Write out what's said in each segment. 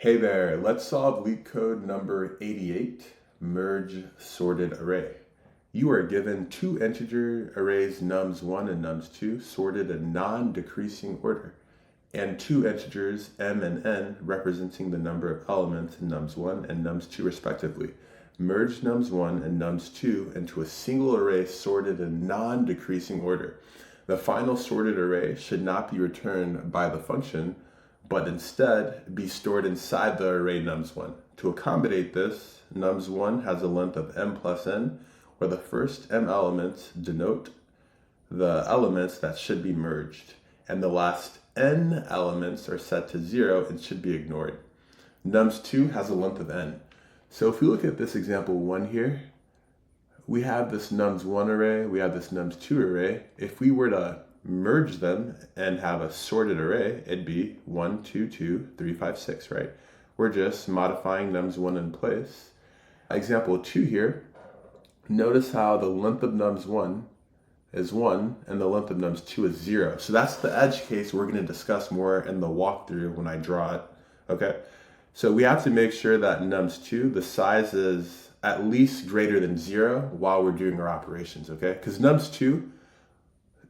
Hey there, let's solve LeetCode number 88, merge sorted array. You are given two integer arrays nums1 and nums2 sorted in non-decreasing order, and two integers m and n representing the number of elements in nums1 and nums2 respectively. Merge nums1 and nums2 into a single array sorted in non-decreasing order. The final sorted array should not be returned by the function, but instead be stored inside the array nums1. To accommodate this, nums1 has a length of m plus n, where the first m elements denote the elements that should be merged, and the last n elements are set to 0 and should be ignored. Nums2 has a length of n. So if we look at this example 1 here, we have this nums1 array, we have this nums2 array. If we were to merge them and have a sorted array, it'd be 1, 2, 2, 3, 5, 6, right? We're just modifying nums1 in place. Example 2 here, notice how the length of nums1 is 1 and the length of nums2 is 0. So that's the edge case we're going to discuss more in the walkthrough when I draw it, okay? So we have to make sure that nums2, the size is at least greater than 0 while we're doing our operations, okay? Because nums2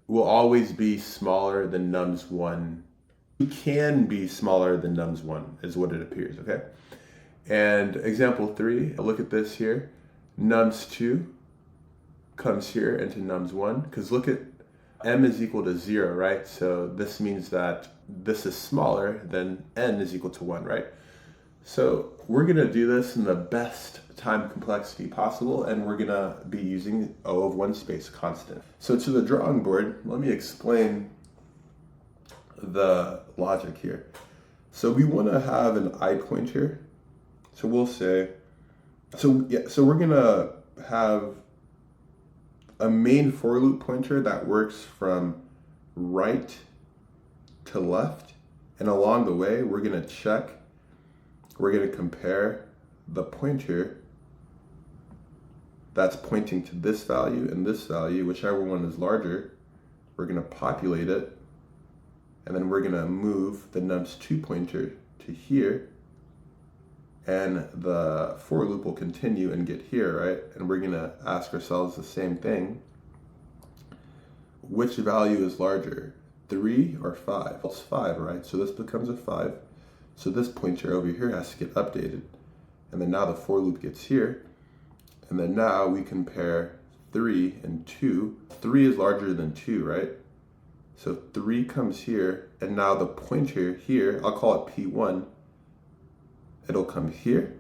will always be smaller than nums1. It can be smaller than nums1 is what it appears, okay? And example 3, look at this here. Nums2 comes here into nums1, because look at m is equal to 0, right? So this means that this is smaller than n is equal to 1, right? So we're going to do this in the best time complexity possible, and we're going to be using O of 1 space constant. So to the drawing board, let me explain the logic here. So we want to have an I pointer. So we'll say, so we're going to have a main for loop pointer that works from right to left, and along the way we're going to compare the pointer that's pointing to this value and this value, whichever one is larger. We're going to populate it, and then we're going to move the nums2 pointer to here, and the for loop will continue and get here, right? And we're going to ask ourselves the same thing. Which value is larger, 3 or 5? Well, it's 5, right? So this becomes a 5. So this pointer over here has to get updated. And then now the for loop gets here. And then now we compare 3 and 2. 3 is larger than 2, right? So 3 comes here, and now the pointer here, I'll call it P1, it'll come here.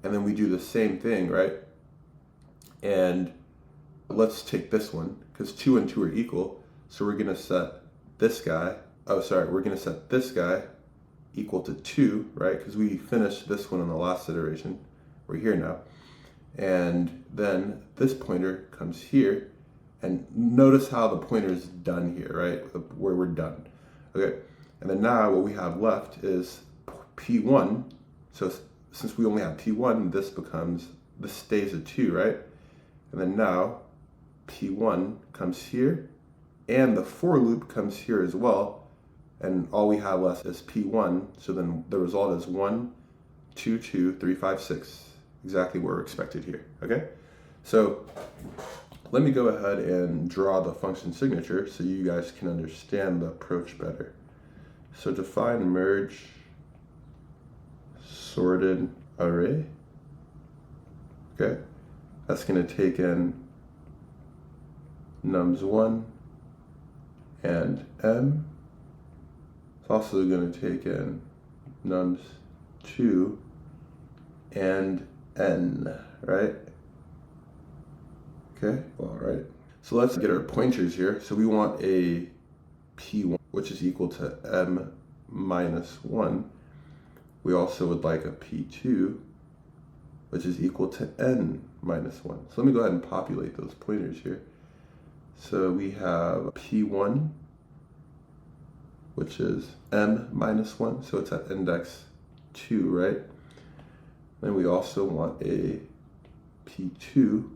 And then we do the same thing, right? And let's take this one, because 2 and 2 are equal. So we're gonna set this guy, we're gonna set this guy equal to 2, right? Because we finished this one in the last iteration. We're here now. And then this pointer comes here, and notice how the pointer is done here, right? Where we're done. Okay, and then now what we have left is P1. So since we only have P1, this stays a 2, right? And then now P1 comes here, and the for loop comes here as well. And all we have left is P1, so then the result is 1, 2, 2, 3, 5, 6, exactly where we're expected here, okay? So let me go ahead and draw the function signature so you guys can understand the approach better. So define merge sorted array, okay? That's gonna take in nums1 and m. It's also going to take in nums2 and n, right? Okay, all right. So let's get our pointers here. So we want a P1, which is equal to m minus 1. We also would like a P2, which is equal to n minus 1. So let me go ahead and populate those pointers here. So we have P1, which is m minus 1, so it's at index 2, right? Then we also want a P2,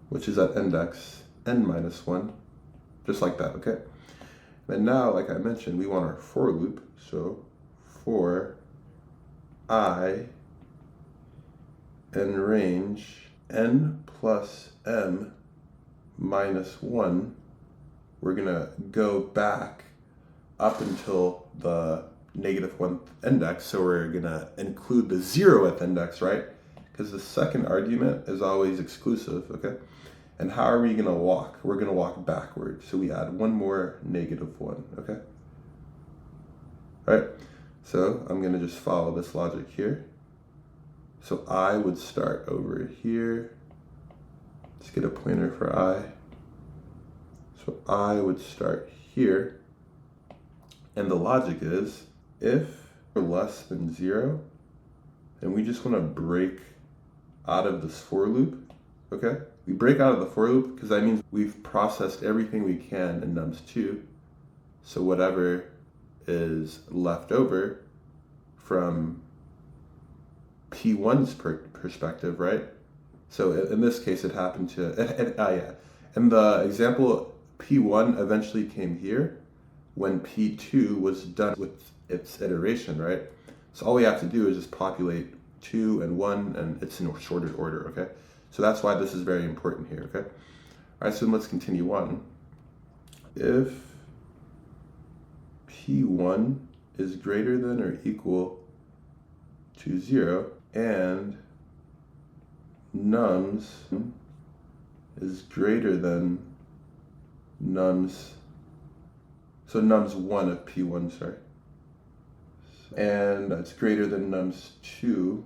which is at index n minus 1, just like that, okay? And now, like I mentioned, we want our for loop, so for I in range n plus m minus 1, we're going to go back up until the -1th index. So we're going to include the 0th index, right? Because the second argument is always exclusive, okay? And how are we going to walk? We're going to walk backwards. So we add one more -1, okay? All right, so I'm going to just follow this logic here. So I would start over here. Let's get a pointer for I. So I would start here. And the logic is, if we're less than 0, then we just want to break out of this for loop, okay? We break out of the for loop because that means we've processed everything we can in nums2. So whatever is left over from P1's perspective, right? So in this case, it happened to, in the example, P1 eventually came here when P2 was done with its iteration, right? So all we have to do is just populate 2 and 1, and it's in sorted order, okay? So that's why this is very important here, okay? All right, so let's continue on. If P1 is greater than or equal to 0, and nums is greater than nums, so nums1 of P1, sorry, and that's greater than nums2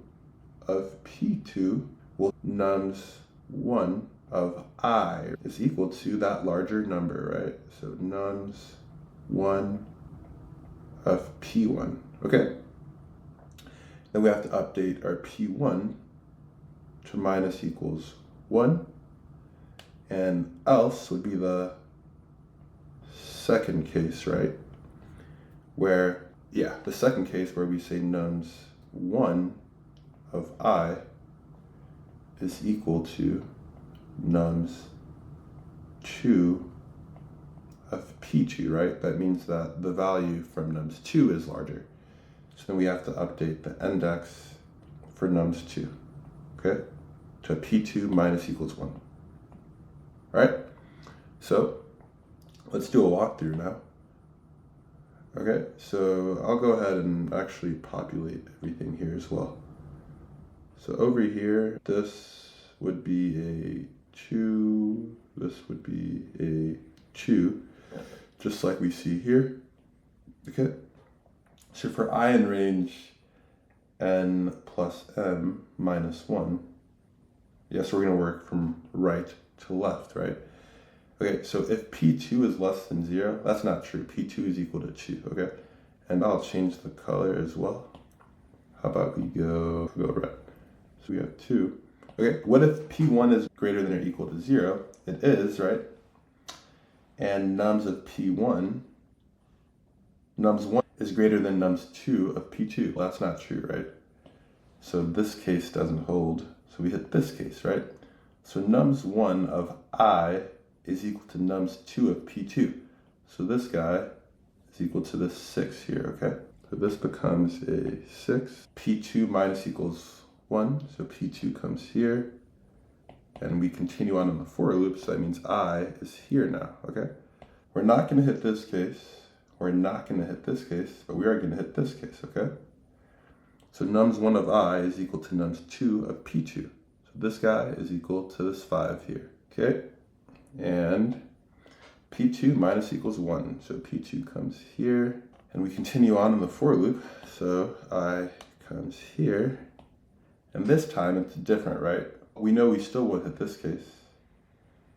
of P2, well, nums1 of I is equal to that larger number, right? So nums1 of P1, okay? Then we have to update our P1 to minus equals 1, and else would be the second case, right? Where, the second case where we say nums1 of I is equal to nums2 of P2, right? That means that the value from nums2 is larger. So then we have to update the index for nums2, okay? To P2 minus equals 1. All right? So let's do a walkthrough now. Okay, so I'll go ahead and actually populate everything here as well. So over here, this would be a 2, this would be a 2, just like we see here. Okay, so for I in range n plus m minus 1, yes, we're going to work from right to left, right? Okay, so if P2 is less than 0, that's not true. P2 is equal to 2, okay? And I'll change the color as well. How about we go red? So we have 2. Okay, what if P1 is greater than or equal to 0? It is, right? And nums of P1, nums1 is greater than nums2 of P2. Well, that's not true, right? So this case doesn't hold. So we hit this case, right? So nums1 of I is equal to nums2 of P2. So this guy is equal to this 6 here, okay? So this becomes a 6. P2 minus equals 1, so P2 comes here. And we continue on in the for loop, so that means I is here now, okay? We're not going to hit this case. We're not going to hit this case, but we are going to hit this case, okay? So nums1 of I is equal to nums2 of P2. So this guy is equal to this 5 here, okay? And P2 minus equals 1. So P2 comes here, and we continue on in the for loop. So I comes here, and this time it's different, right? We know we still would hit this case,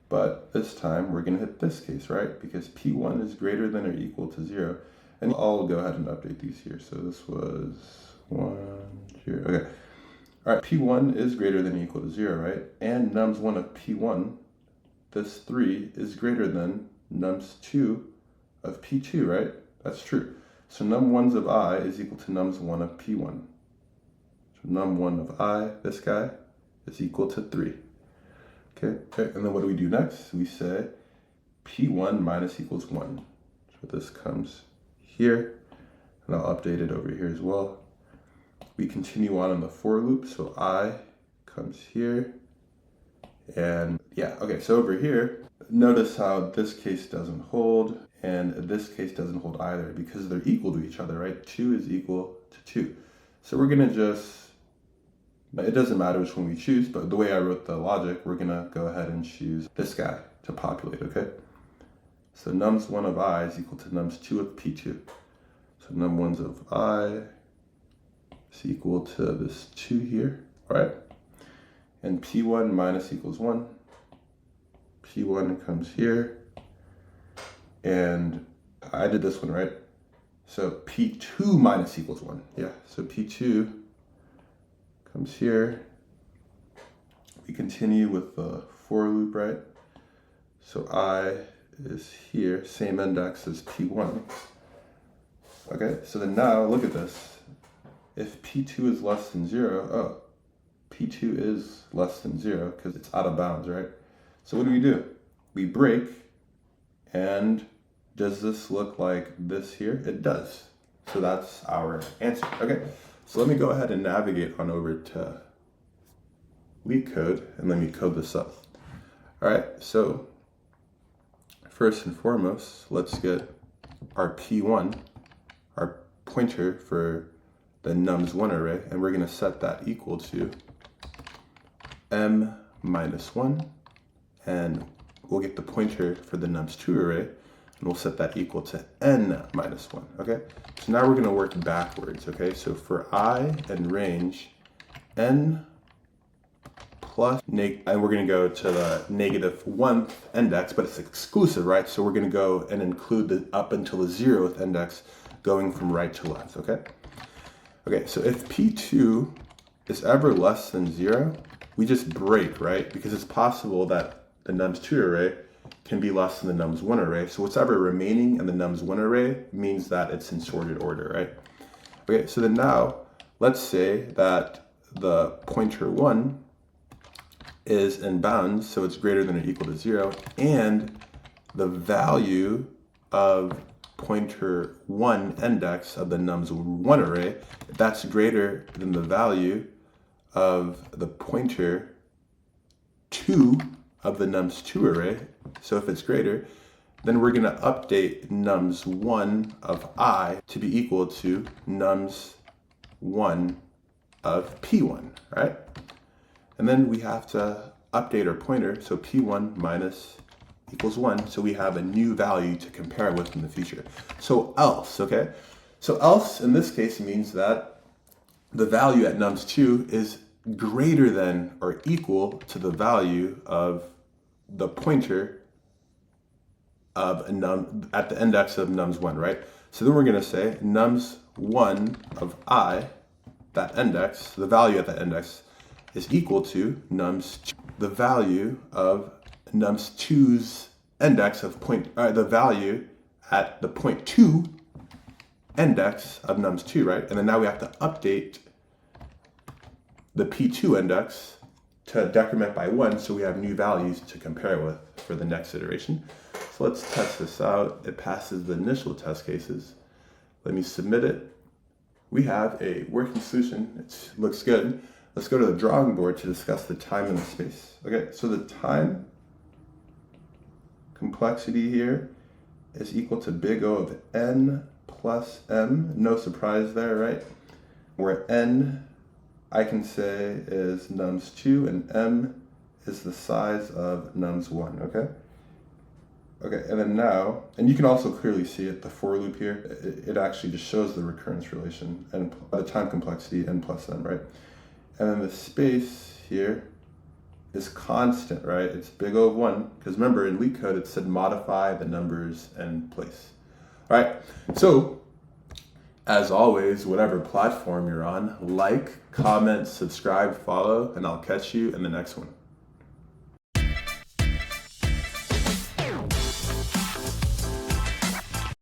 but this time we're going to hit this case, right? Because P1 is greater than or equal to 0. And I'll go ahead and update these here. So this was 1, 0, okay. All right, P1 is greater than or equal to 0, right? And nums1 of P1, this 3 is greater than nums2 of P2, right? That's true. So num1 of I is equal to nums1 of P1. So num1 of I, this guy, is equal to 3. Okay, and then what do we do next? We say P1 minus equals 1. So this comes here, and I'll update it over here as well. We continue on in the for loop, so I comes here, and yeah, okay, so over here, notice how this case doesn't hold, and this case doesn't hold either, because they're equal to each other, right? 2 is equal to 2. So we're gonna just, it doesn't matter which one we choose, but the way I wrote the logic, we're gonna go ahead and choose this guy to populate, okay? So nums1 of I is equal to nums2 of P2. So num1s of I is equal to this 2 here, right? And P1 minus equals 1. P1 comes here, and I did this one, right? So P2 minus equals 1, yeah. So P2 comes here. We continue with the for loop, right? So I is here, same index as P1. Okay, so then now look at this. If P2 is less than 0, oh, P2 is less than 0 because it's out of bounds, right? So what do? We break, and does this look like this here? It does. So that's our answer. Okay, so let me go ahead and navigate on over to LeetCode and let me code this up. All right, so first and foremost, let's get our P1, our pointer for the nums1 array, and we're going to set that equal to m minus 1, and we'll get the pointer for the nums2 array, and we'll set that equal to n minus 1, okay? So now we're going to work backwards, okay? So for I and range, n plus, and we're going to go to the -1th index, but it's exclusive, right? So we're going to go and include the up until the 0th index going from right to left, okay? Okay, so if P2 is ever less than 0, we just break, right? Because it's possible that the nums2 array can be less than the nums1 array. So what's ever remaining in the nums1 array means that it's in sorted order, right? Okay, so then now, let's say that the pointer 1 is in bounds, so it's greater than or equal to 0, and the value of pointer 1 index of the nums1 array, that's greater than the value of the pointer 2 of the nums2 array. So if it's greater, then we're going to update nums1 of I to be equal to nums1 of P1, right? And then we have to update our pointer, so P1 minus equals 1, so we have a new value to compare with in the future. So else, okay? So else in this case means that the value at nums2 is greater than or equal to the value of the pointer of at the index of nums1, right? So then we're going to say nums1 of I, that index, the value at that index, is equal to nums2, the value of nums2's index of the value at the point 2 index of nums2, right? And then now we have to update the P2 index to decrement by 1, so we have new values to compare with for the next iteration. So let's test this out. It passes the initial test cases. Let me submit it. We have a working solution. It looks good. Let's go to the drawing board to discuss the time and the space. Okay, so the time complexity here is equal to big O of n plus m. No surprise there, right? Where n, I can say, is nums2, and m is the size of nums1, okay? Okay, and then now, and you can also clearly see it, the for loop here, it actually just shows the recurrence relation, and the time complexity, n plus m, right? And then the space here is constant, right? It's big O of 1, because remember in LeetCode it said modify the numbers in place. All right, so as always, whatever platform you're on, like, comment, subscribe, follow, and I'll catch you in the next one.